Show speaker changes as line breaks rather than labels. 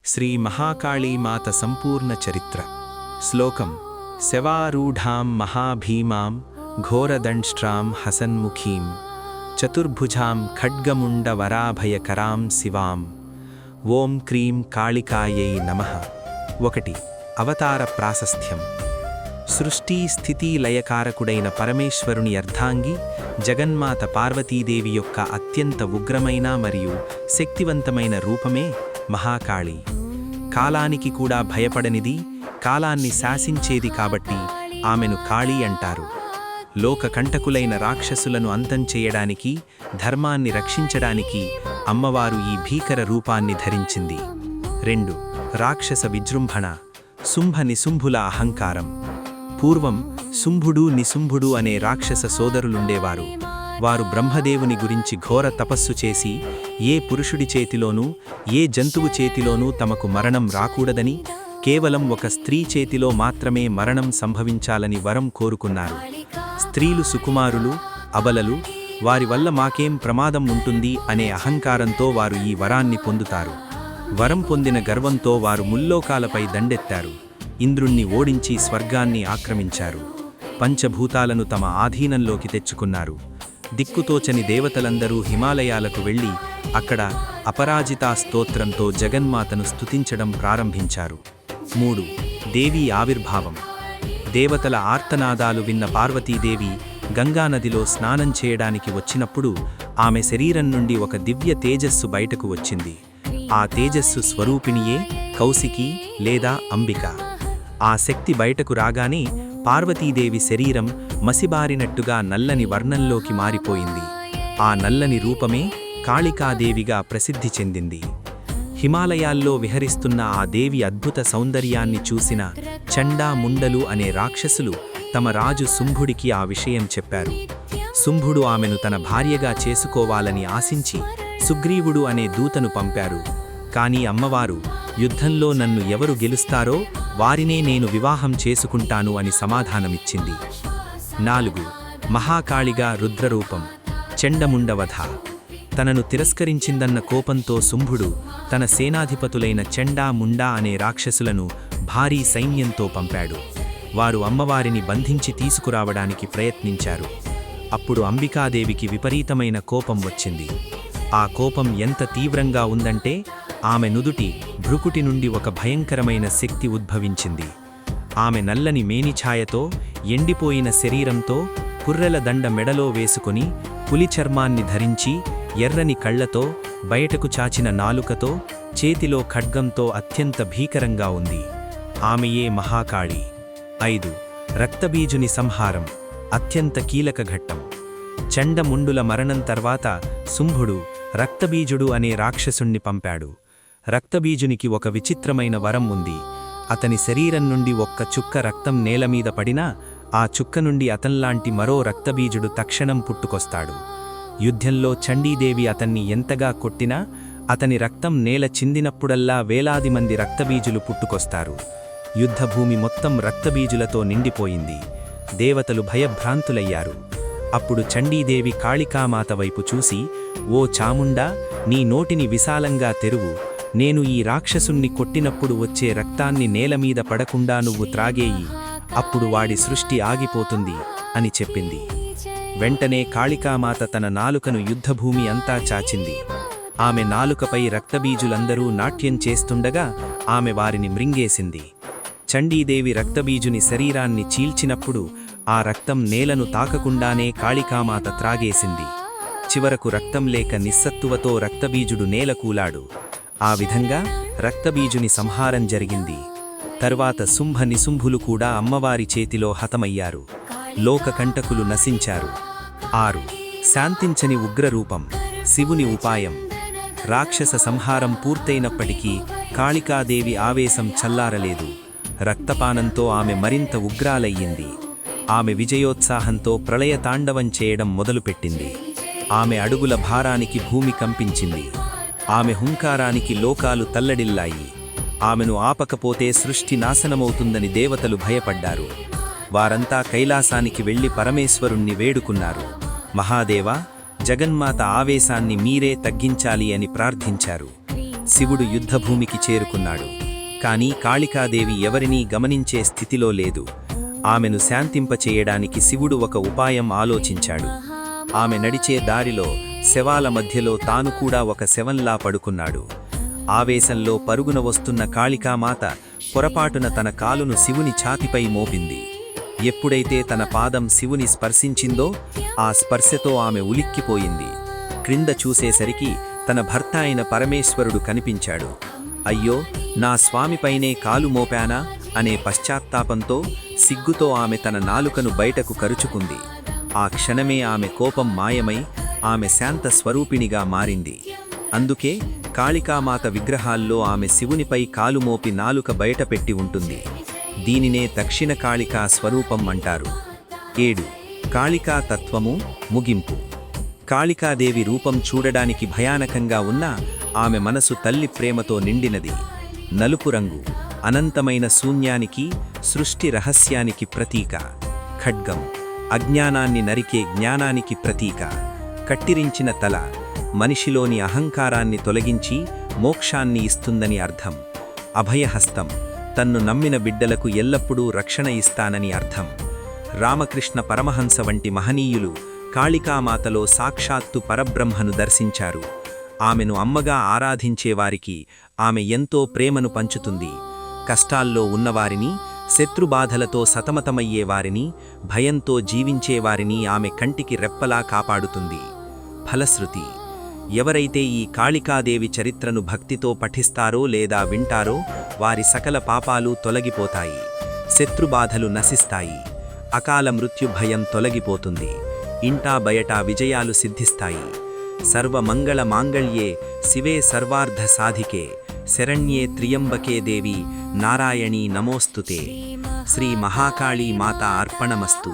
శ్రీ మహాకాళీమాత సంపూర్ణ చరిత్ర. శ్లోకం: శవారూఢాం మహాభీమాం ఘోరదంష్ట్రాం హసన్ముఖీం చతుర్భుజాం ఖడ్గముండవరాభయకరాం శివాం. ఓం క్రీం కాళికాయై నమః. 1. అవతార ప్రాశస్త్యం. సృష్టి స్థితి లయకారకుడైన పరమేశ్వరుని అర్ధాంగి జగన్మాత పార్వతీదేవి యొక్క అత్యంత ఉగ్రమైన మరియు శక్తివంతమైన రూపమే మహాకాళి. కాలానికి కూడా భయపడనిది, కాలాన్ని శాసించేది కాబట్టి ఆమెను కాళీ అంటారు. లోకకంటకులైన రాక్షసులను అంతం చేయడానికి, ధర్మాన్ని రక్షించడానికి అమ్మవారు ఈ భీకర రూపాన్ని ధరించింది. 2. రాక్షస విజృంభణ. శుంభ నిశుంభుల అహంకారం. పూర్వం శుంభుడు నిశుంభుడు అనే రాక్షస సోదరులుండేవారు. వారు బ్రహ్మదేవుని గురించి ఘోర తపస్సు చేసి ఏ పురుషుడి చేతిలోనూ ఏ జంతువు చేతిలోనూ తమకు మరణం రాకూడదని, కేవలం ఒక స్త్రీ చేతిలో మాత్రమే మరణం సంభవించాలని వరం కోరుకున్నారు. స్త్రీలు సుకుమారులు, అబలలు, వారి వల్ల మాకేం ప్రమాదం ఉంటుంది అనే అహంకారంతో వారు ఈ వరాన్ని పొందుతారు. వరం పొందిన గర్వంతో వారు ముల్లోకాలపై దండెత్తారు. ఇంద్రుణ్ణి ఓడించి స్వర్గాన్ని ఆక్రమించారు. పంచభూతాలను తమ ఆధీనంలోకి తెచ్చుకున్నారు. దిక్కుతోచని దేవతలందరూ హిమాలయాలకు వెళ్లి అక్కడ అపరాజితా స్తోత్రంతో జగన్మాతను స్తుతించడం ప్రారంభించారు. 3. దేవీ ఆవిర్భావం. దేవతల ఆర్తనాదాలు విన్న పార్వతీదేవి గంగానదిలో స్నానం చేయడానికి వచ్చినప్పుడు ఆమె శరీరం నుండి ఒక దివ్య తేజస్సు బయటకు వచ్చింది. ఆ తేజస్సు స్వరూపిణియే కౌశికి లేదా అంబిక. ఆ శక్తి బయటకు రాగానే పార్వతీదేవి శరీరం మసిబారినట్టుగా నల్లని వర్ణంలోకి మారిపోయింది. ఆ నల్లని రూపమే కాళికాదేవిగా ప్రసిద్ధి చెందింది. హిమాలయాల్లో విహరిస్తున్న ఆ దేవి అద్భుత సౌందర్యాన్ని చూసిన చండా ముండలు అనే రాక్షసులు తమ రాజు శుంభుడికి ఆ విషయం చెప్పారు. శుంభుడు ఆమెను తన భార్యగా చేసుకోవాలని ఆశించి సుగ్రీవుడు అనే దూతను పంపారు. కానీ అమ్మవారు, యుద్ధంలో నన్ను ఎవరు గెలుస్తారో వారినే నేను వివాహం చేసుకుంటాను అని సమాధానమిచ్చింది. 4. మహాకాళిగా రుద్రరూపం. చండముండవధ. తనను తిరస్కరించిందన్న కోపంతో శుంభుడు తన సేనాధిపతులైన చండా ముండా అనే రాక్షసులను భారీ సైన్యంతో పంపాడు. వారు అమ్మవారిని బంధించి తీసుకురావడానికి ప్రయత్నించారు. అప్పుడు అంబికాదేవికి విపరీతమైన కోపం వచ్చింది. ఆ కోపం ఎంత తీవ్రంగా ఉందంటే ఆమె నుదుటి భృకుటి నుండి ఒక భయంకరమైన శక్తి ఉద్భవించింది. ఆమె నల్లని మేనిఛాయతో, ఎండిపోయిన శరీరంతో, పుర్రెల దండ మెడలో వేసుకుని, పులి చర్మాన్ని ధరించి, ఎర్రని కళ్లతో, బయటకు చాచిన నాలుకతో, చేతిలో ఖడ్గంతో అత్యంత భీకరంగా ఉంది. ఆమెయే మహాకాళి. 5. రక్తబీజుని సంహారం. అత్యంత కీలక ఘట్టం. చండముండుల మరణం తర్వాత శుంభుడు రక్తబీజుడు అనే రాక్షసుణ్ణి పంపాడు. రక్తబీజునికి ఒక విచిత్రమైన వరం ఉంది. అతని శరీరం నుండి ఒక్క చుక్క రక్తం నేలమీద పడినా ఆ చుక్క నుండి అతన్లాంటి మరో రక్తబీజుడు తక్షణం పుట్టుకొస్తాడు. యుద్ధంలో చండీదేవి అతన్ని ఎంతగా కొట్టినా అతని రక్తం నేల చిందినప్పుడల్లా వేలాది మంది రక్తబీజులు పుట్టుకొస్తారు. యుద్ధభూమి మొత్తం రక్తబీజులతో నిండిపోయింది. దేవతలు భయభ్రాంతులయ్యారు. అప్పుడు చండీదేవి కాళికామాత వైపు చూసి, ఓ చాముండా, నీ నోటిని విశాలంగా తెరువు. నేను ఈ రాక్షసుణ్ణి కొట్టినప్పుడు వచ్చే రక్తాన్ని నేలమీద పడకుండా నువ్వు త్రాగేయి. అప్పుడు వాడి సృష్టి ఆగిపోతుంది అని చెప్పింది. వెంటనే కాళికామాత తన నాలుకను యుద్ధభూమి అంతా చాచింది. ఆమె నాలుకపై రక్తబీజులందరూ నాట్యం చేస్తుండగా ఆమె వారిని మృంగేసింది. చండీదేవి రక్తబీజుని శరీరాన్ని చీల్చినప్పుడు ఆ రక్తం నేలను తాకకుండానే కాళికామాత త్రాగేసింది. చివరకు రక్తం లేక నిస్సత్తువతో రక్తబీజుడు నేలకూలాడు. ఆ విధంగా రక్తబీజుని సంహారం జరిగింది. తర్వాత శుంభ నిశుంభులు కూడా అమ్మవారి చేతిలో హతమయ్యారు. లోకకంటకులు నశించారు. 6. శాంతించని ఉగ్రరూపం. శివుని ఉపాయం. రాక్షస సంహారం పూర్తయినప్పటికీ కాళికాదేవి ఆవేశం చల్లారలేదు. రక్తపానంతో ఆమె మరింత ఉగ్రాలయ్యింది. ఆమె విజయోత్సాహంతో ప్రళయతాండవం చేయడం మొదలుపెట్టింది. ఆమె అడుగుల భారానికి భూమి కంపించింది. ఆమె హుంకారానికి లోకాలు తల్లడిల్లాయి. ఆమెను ఆపకపోతే సృష్టి నాశనమవుతుందని దేవతలు భయపడ్డారు. వారంతా కైలాసానికి వెళ్లి పరమేశ్వరుణ్ణి వేడుకున్నారు. మహాదేవా, జగన్మాత ఆవేశాన్ని మీరే తగ్గించాలి అని ప్రార్థించారు. శివుడు యుద్ధభూమికి చేరుకున్నాడు. కాని కాళికాదేవి ఎవరినీ గమనించే స్థితిలో లేదు. ఆమెను శాంతింపచేయడానికి శివుడు ఒక ఉపాయం ఆలోచించాడు. ఆమె నడిచే దారిలో శవాల మధ్యలో తాను కూడా ఒక శవంలా పడుకున్నాడు. ఆవేశంలో పరుగున వస్తున్న కాళికామాత పొరపాటున తన కాలును శివుని ఛాతిపై మోపింది. ఎప్పుడైతే తన పాదం శివుని స్పర్శించిందో ఆ స్పర్శతో ఆమె ఉలిక్కిపోయింది. క్రింద చూసేసరికి తన భర్త అయిన పరమేశ్వరుడు కనిపించాడు. అయ్యో, నా స్వామిపైనే కాలు మోపానా అనే పశ్చాత్తాపంతో సిగ్గుతో ఆమె తన నాలుకను బయటకు కరుచుకుంది. ఆ క్షణమే ఆమె కోపం మాయమై ఆమె శాంత స్వరూపిణిగా మారింది. అందుకే కాళికామాత విగ్రహాల్లో ఆమె శివునిపై కాలు మోపి నాలుక బయటపెట్టి ఉంటుంది. దీనినే దక్షిణ కాళికా స్వరూపం అంటారు. 7. కాళికా తత్వము ముగింపు. కాళికాదేవి రూపం చూడడానికి భయానకంగా ఉన్నా ఆమె మనసు తల్లి ప్రేమతో నిండినది. నలుపు రంగు అనంతమైన శూన్యానికి, సృష్టి రహస్యానికి ప్రతీక. ఖడ్గం అజ్ఞానాన్ని నరికే జ్ఞానానికి ప్రతీక. కట్టిరించిన తల మనిషిలోని అహంకారాన్ని తొలగించి మోక్షాన్ని ఇస్తుందని అర్థం. అభయహస్తం తన్ను నమ్మిన బిడ్డలకు ఎల్లప్పుడూ రక్షణ ఇస్తానని అర్థం. రామకృష్ణ పరమహంస వంటి మహనీయులు కాళికామాతలో సాక్షాత్తు పరబ్రహ్మను దర్శించారు. ఆమెను అమ్మగా ఆరాధించేవారికి ఆమె ఎంతో ప్రేమను పంచుతుంది. కష్టాల్లో ఉన్నవారిని, శత్రుబాధలతో సతమతమయ్యేవారిని, భయంతో జీవించేవారిని ఆమె కంటికి రెప్పలా కాపాడుతుంది. ఫలశ్రుతి: ఎవరైతే ఈ కాళికాదేవి చరిత్రను భక్తితో పఠిస్తారో లేదా వింటారో వారి సకల పాపాలు తొలగిపోతాయి, శత్రుబాధలు నశిస్తాయి, అకాల మృత్యు భయం తొలగిపోతుంది, ఇంటా బయటా విజయాలు సిద్ధిస్తాయి. సర్వమంగళ మాంగళ్యే శివే సర్వార్థ సాధికే శరణ్యే త్ర్యంబకే దేవి నారాయణీ నమోస్తుతే. శ్రీ మహాకాళీ మాతా అర్పణమస్తు.